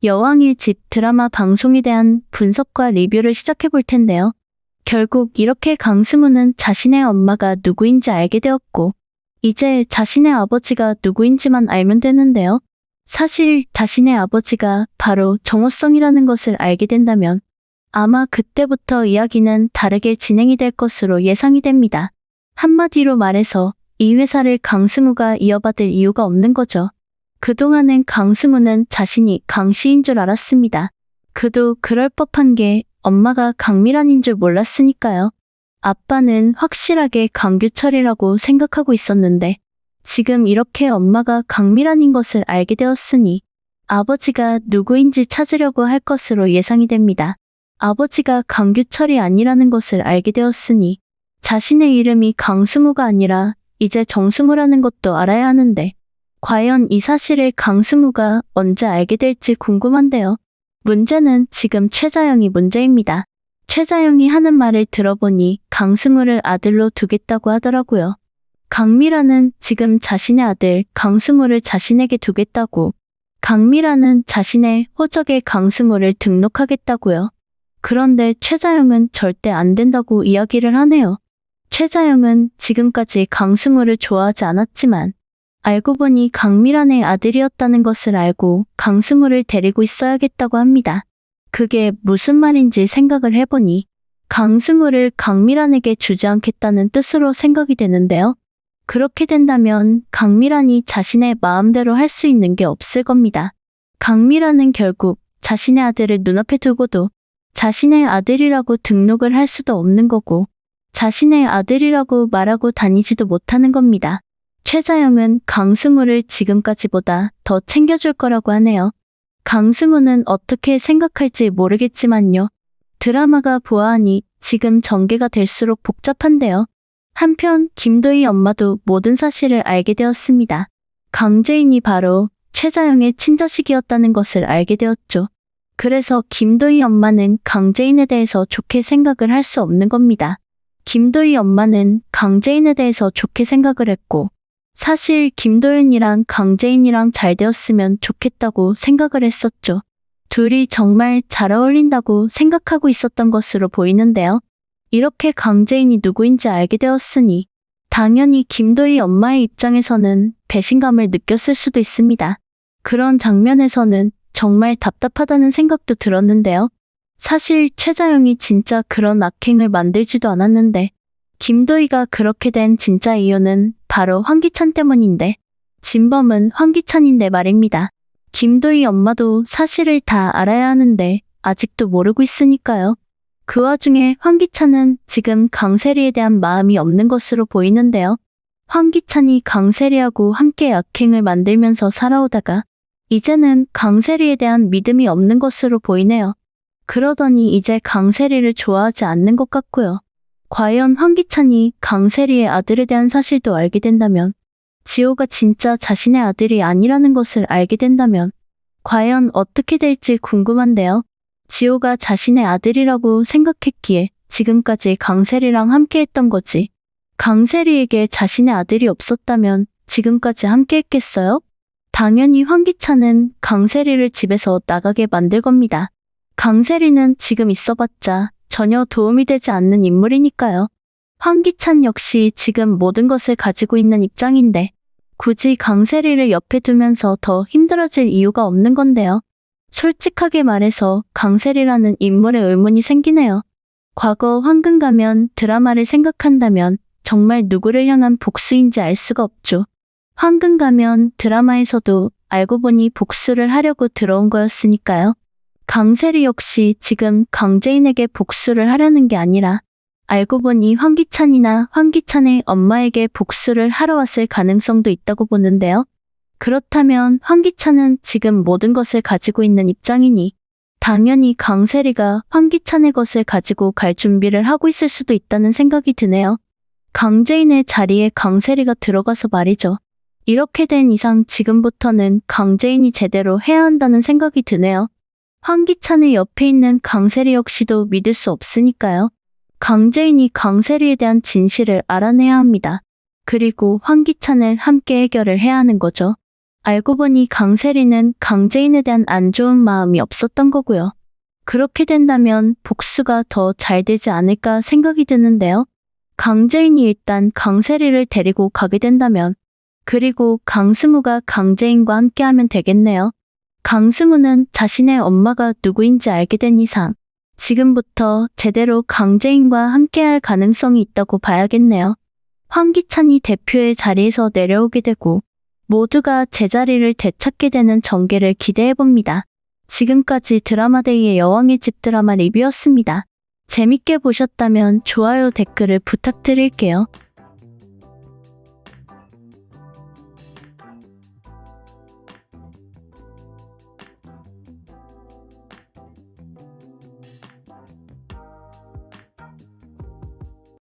여왕의 집 드라마 방송에 대한 분석과 리뷰를 시작해 볼 텐데요. 결국 이렇게 강승우는 자신의 엄마가 누구인지 알게 되었고, 이제 자신의 아버지가 누구인지만 알면 되는데요. 사실 자신의 아버지가 바로 정호성이라는 것을 알게 된다면 아마 그때부터 이야기는 다르게 진행이 될 것으로 예상이 됩니다. 한마디로 말해서 이 회사를 강승우가 이어받을 이유가 없는 거죠. 그동안은 강승우는 자신이 강씨인 줄 알았습니다. 그도 그럴 법한 게 엄마가 강미란인 줄 몰랐으니까요. 아빠는 확실하게 강규철이라고 생각하고 있었는데 지금 이렇게 엄마가 강미란인 것을 알게 되었으니 아버지가 누구인지 찾으려고 할 것으로 예상이 됩니다. 아버지가 강규철이 아니라는 것을 알게 되었으니 자신의 이름이 강승우가 아니라 이제 정승우라는 것도 알아야 하는데 과연 이 사실을 강승우가 언제 알게 될지 궁금한데요. 문제는 지금 최자영이 문제입니다. 최자영이 하는 말을 들어보니 강승우를 아들로 두겠다고 하더라고요. 강미라는 지금 자신의 아들 강승우를 자신에게 두겠다고, 강미라는 자신의 호적에 강승우를 등록하겠다고요. 그런데 최자영은 절대 안 된다고 이야기를 하네요. 최자영은 지금까지 강승우를 좋아하지 않았지만 알고 보니 강미란의 아들이었다는 것을 알고 강승우를 데리고 있어야겠다고 합니다. 그게 무슨 말인지 생각을 해보니 강승우를 강미란에게 주지 않겠다는 뜻으로 생각이 되는데요. 그렇게 된다면 강미란이 자신의 마음대로 할 수 있는 게 없을 겁니다. 강미란은 결국 자신의 아들을 눈앞에 두고도 자신의 아들이라고 등록을 할 수도 없는 거고 자신의 아들이라고 말하고 다니지도 못하는 겁니다. 최자영은 강승우를 지금까지보다 더 챙겨줄 거라고 하네요. 강승우는 어떻게 생각할지 모르겠지만요. 드라마가 보아하니 지금 전개가 될수록 복잡한데요. 한편 김도희 엄마도 모든 사실을 알게 되었습니다. 강재인이 바로 최자영의 친자식이었다는 것을 알게 되었죠. 그래서 김도희 엄마는 강재인에 대해서 좋게 생각을 할 수 없는 겁니다. 김도희 엄마는 강재인에 대해서 좋게 생각을 했고 사실 김도윤이랑 강재인이랑 잘 되었으면 좋겠다고 생각을 했었죠. 둘이 정말 잘 어울린다고 생각하고 있었던 것으로 보이는데요. 이렇게 강재인이 누구인지 알게 되었으니 당연히 김도희 엄마의 입장에서는 배신감을 느꼈을 수도 있습니다. 그런 장면에서는 정말 답답하다는 생각도 들었는데요. 사실 최자영이 진짜 그런 악행을 만들지도 않았는데 김도희가 그렇게 된 진짜 이유는 바로 황기찬 때문인데 진범은 황기찬인데 말입니다. 김도희 엄마도 사실을 다 알아야 하는데 아직도 모르고 있으니까요. 그 와중에 황기찬은 지금 강세리에 대한 마음이 없는 것으로 보이는데요. 황기찬이 강세리하고 함께 악행을 만들면서 살아오다가 이제는 강세리에 대한 믿음이 없는 것으로 보이네요. 그러더니 이제 강세리를 좋아하지 않는 것 같고요. 과연 황기찬이 강세리의 아들에 대한 사실도 알게 된다면, 지호가 진짜 자신의 아들이 아니라는 것을 알게 된다면 과연 어떻게 될지 궁금한데요. 지호가 자신의 아들이라고 생각했기에 지금까지 강세리랑 함께 했던 거지. 강세리에게 자신의 아들이 없었다면 지금까지 함께 했겠어요? 당연히 황기찬은 강세리를 집에서 나가게 만들 겁니다. 강세리는 지금 있어봤자 전혀 도움이 되지 않는 인물이니까요. 황기찬 역시 지금 모든 것을 가지고 있는 입장인데 굳이 강세리를 옆에 두면서 더 힘들어질 이유가 없는 건데요. 솔직하게 말해서 강세리라는 인물에 의문이 생기네요. 과거 황금가면 드라마를 생각한다면 정말 누구를 향한 복수인지 알 수가 없죠. 황금가면 드라마에서도 알고 보니 복수를 하려고 들어온 거였으니까요. 강세리 역시 지금 강재인에게 복수를 하려는 게 아니라 알고 보니 황기찬이나 황기찬의 엄마에게 복수를 하러 왔을 가능성도 있다고 보는데요. 그렇다면 황기찬은 지금 모든 것을 가지고 있는 입장이니 당연히 강세리가 황기찬의 것을 가지고 갈 준비를 하고 있을 수도 있다는 생각이 드네요. 강재인의 자리에 강세리가 들어가서 말이죠. 이렇게 된 이상 지금부터는 강재인이 제대로 해야 한다는 생각이 드네요. 황기찬의 옆에 있는 강세리 역시도 믿을 수 없으니까요. 강재인이 강세리에 대한 진실을 알아내야 합니다. 그리고 황기찬을 함께 해결을 해야 하는 거죠. 알고 보니 강세리는 강재인에 대한 안 좋은 마음이 없었던 거고요. 그렇게 된다면 복수가 더 잘 되지 않을까 생각이 드는데요. 강재인이 일단 강세리를 데리고 가게 된다면, 그리고 강승우가 강재인과 함께하면 되겠네요. 강승우는 자신의 엄마가 누구인지 알게 된 이상 지금부터 제대로 강재인과 함께할 가능성이 있다고 봐야겠네요. 황기찬이 대표의 자리에서 내려오게 되고 모두가 제자리를 되찾게 되는 전개를 기대해봅니다. 지금까지 드라마데이의 여왕의 집 드라마 리뷰였습니다. 재밌게 보셨다면 좋아요, 댓글을 부탁드릴게요.